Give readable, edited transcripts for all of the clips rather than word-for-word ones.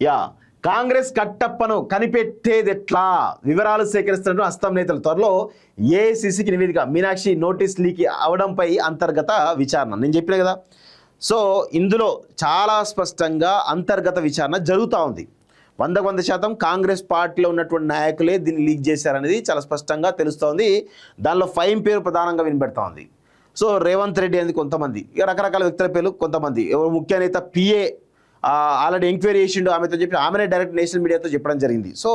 Yeah Congress కట్టప్పను కనిపెట్టేదెట్లా వివరాలు సేకరిస్తున్నట్టు హస్తం నేతలు త్వరలో ఏఐసిసికి నివేదిక మీనాక్షి నోటీస్ లీక్ అవడంపై అంతర్గత విచారణ నేను చెప్పిన కదా. సో ఇందులో చాలా స్పష్టంగా అంతర్గత విచారణ జరుగుతూ ఉంది. 100% కాంగ్రెస్ పార్టీలో ఉన్నటువంటి నాయకులే దీన్ని లీక్ చేశారనేది చాలా స్పష్టంగా తెలుస్తోంది. దానిలో ఫైమ్ పేరు ప్రధానంగా వినబెడతా ఉంది. సో రేవంత్ రెడ్డి అనేది కొంతమంది, ఇక రకరకాల వ్యక్తుల పేర్లు కొంతమంది, ముఖ్య నేత పిఏ ఆల్రెడీ ఎంక్వైరీ చేసిండు ఆమెతో చెప్పి ఆమెనే డైరెక్ట్ నేషనల్ మీడియాతో చెప్పడం జరిగింది. సో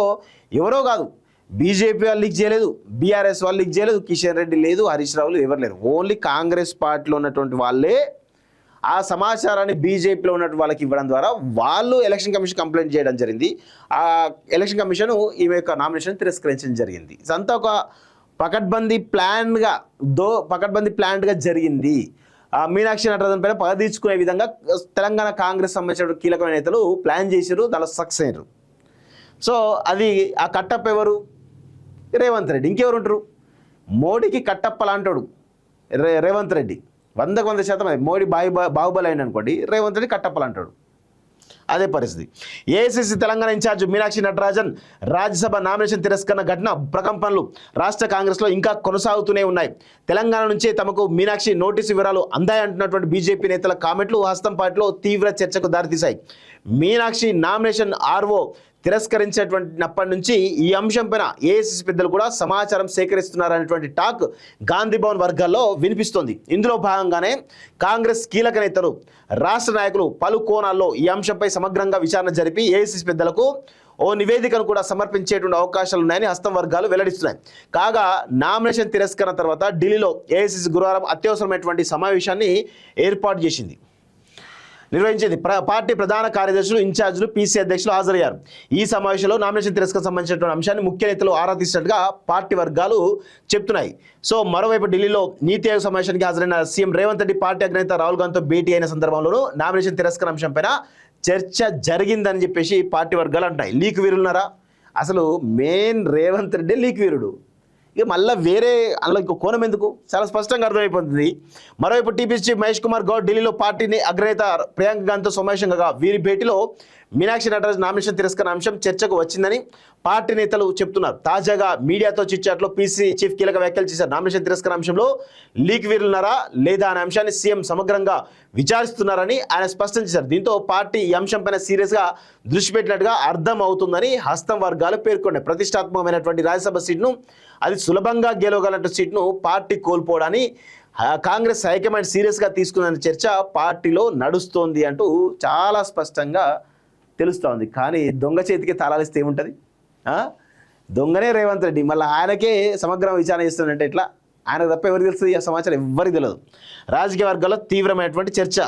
ఎవరో కాదు, బీజేపీ వాళ్ళు లీక్ చేయలేదు, బీఆర్ఎస్ వాళ్ళు లీక్ చేయలేదు, కిషన్ రెడ్డి లేదు, హరీష్ రావులు ఎవరు లేరు. ఓన్లీ కాంగ్రెస్ పార్టీలో ఉన్నటువంటి వాళ్ళే ఆ సమాచారాన్ని బీజేపీలో ఉన్నటువంటి వాళ్ళకి ఇవ్వడం ద్వారా వాళ్ళు ఎలక్షన్ కమిషన్ కంప్లైంట్ చేయడం జరిగింది. ఆ ఎలక్షన్ కమిషన్ ఈమె యొక్క నామినేషన్ తిరస్కరించడం జరిగింది. ఇదంతా ఒక పకడ్బందీ ప్లాన్డ్గా జరిగింది. మీనాక్షి నటరాజన్ పైన పగ తీర్చుకునే విధంగా తెలంగాణ కాంగ్రెస్ సంబంధించిన కీలకమైన నేతలు ప్లాన్ చేశారు, దానిలో సక్సెస్ అయ్యారు. సో అది ఆ కట్టప్ప ఎవరు? రేవంత్ రెడ్డి. ఇంకెవరు ఉంటారు? మోడీకి కట్టప్ప లాంటాడు రేవంత్ రెడ్డి. 100% మోడీ బాహుబలి అయిన అనుకోండి, రేవంత్ రెడ్డి కట్టప్పలు అంటాడు. అదే పరిస్థితి. AICC Telangana incharge Meenakshi Natarajan Rajya Sabha nomination తిరస్కరణ ఘటన ప్రకంపనలు రాష్ట్ర కాంగ్రెస్లో ఇంకా కొనసాగుతూనే ఉన్నాయి. తెలంగాణ నుంచే తమకు మీనాక్షి నోటీసు వివరాలు అందాయంటున్నటువంటి బీజేపీ నేతల కామెంట్లు హస్తం పార్టీలో తీవ్ర చర్చకు దారితీశాయి. మీనాక్షి నామినేషన్ ఆర్ఓ తిరస్కరించేటప్పటి నుంచి ఈ అంశంపైన ఏఐసిసి పెద్దలు కూడా సమాచారం సేకరిస్తున్నారనేటువంటి టాక్ గాంధీ భవన్ వర్గాల్లో వినిపిస్తోంది. ఇందులో భాగంగానే కాంగ్రెస్ కీలక నేతలు, రాష్ట్ర నాయకులు పలు కోణాల్లో ఈ అంశంపై సమగ్రంగా విచారణ జరిపి ఏఐసిసి పెద్దలకు ఓ నివేదికను కూడా సమర్పించేటువంటి అవకాశాలు ఉన్నాయని హస్తం వర్గాలు వెల్లడిస్తున్నాయి. కాగా నామినేషన్ తిరస్కరణ తర్వాత ఢిల్లీలో ఏఐసిసి గురువారం అత్యవసరమైనటువంటి సమావేశాన్ని ఏర్పాటు నిర్వహించింది. పార్టీ ప్రధాన కార్యదర్శులు, ఇన్ఛార్జీలు, పీసీ అధ్యక్షులు హాజరయ్యారు. ఈ సమావేశంలో నామినేషన్ తిరస్కరణ సంబంధించినటువంటి అంశాన్ని ముఖ్య నేతలు ఆరా తీసినట్టుగా పార్టీ వర్గాలు చెప్తున్నాయి. సో మరోవైపు ఢిల్లీలో నీతి ఆయోగ్ సమావేశానికి హాజరైన సీఎం రేవంత్ రెడ్డి పార్టీ అగ్రనేత రాహుల్ గాంధీతో భేటీ అయిన సందర్భంలోనూ నామినేషన్ తిరస్కరణ అంశంపైన చర్చ జరిగిందని చెప్పేసి పార్టీ వర్గాలు అంటాయి. లీక్ వీరులున్నారా? అసలు మెయిన్ రేవంత్ రెడ్డి లీక్ వీరుడు. ఇక మళ్ళీ వేరే అందులో ఇంకో కోణం ఎందుకు? చాలా స్పష్టంగా అర్థమైపోతుంది. మరోవైపు టీపీసీ చీఫ్ మహేష్ కుమార్ గౌడ్ ఢిల్లీలో పార్టీని అగ్రనేత ప్రియాంక గాంధీతో సమావేశంగా వీరి భేటీలో మీనాక్షి నటరాజ్ నామినేషన్ తిరస్కరణ అంశం చర్చకు వచ్చిందని పార్టీ నేతలు చెప్తున్నారు. తాజాగా మీడియాతో చిట్చాట్లో పీసీ చీఫ్ కీలక వ్యాఖ్యలు చేశారు. నామినేషన్ తిరస్కరణ అంశంలో లీక్ వీరులున్నారా లేదా అనే అంశాన్ని సీఎం సమగ్రంగా విచారిస్తున్నారని ఆయన స్పష్టం చేశారు. దీంతో పార్టీ ఈ అంశంపైన సీరియస్గా దృష్టి పెట్టినట్టుగా అర్థం అవుతుందని హస్తం వర్గాలు పేర్కొన్నాయి. ప్రతిష్టాత్మకమైనటువంటి రాజ్యసభ సీట్ను అది సులభంగా గెలవగలంటే సీట్ను పార్టీ కోల్పోవడాన్ని కాంగ్రెస్ హైకమాండ్ సీరియస్గా తీసుకున్న చర్చ పార్టీలో నడుస్తోంది అంటూ చాలా స్పష్టంగా తెలుస్తోంది. కానీ దొంగ చేతికి తాళాలిస్తే ఏముంటుంది? దొంగనే రేవంత్ రెడ్డి. మళ్ళీ ఆయనకే సమగ్ర విచారణ చేస్తుందంటే ఇట్లా ఆయనకు తప్ప ఎవరికి తెలుస్తుంది? ఆ సమాచారం ఎవరికి తెలియదు. రాజకీయ వర్గాల్లో తీవ్రమైనటువంటి చర్చ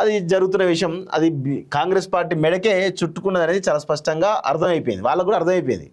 అది జరుగుతున్న విషయం. అది కాంగ్రెస్ పార్టీ మెడకే చుట్టుకున్నది అనేది చాలా స్పష్టంగా అర్థమైపోయింది. వాళ్ళకు కూడా అర్థమైపోయింది.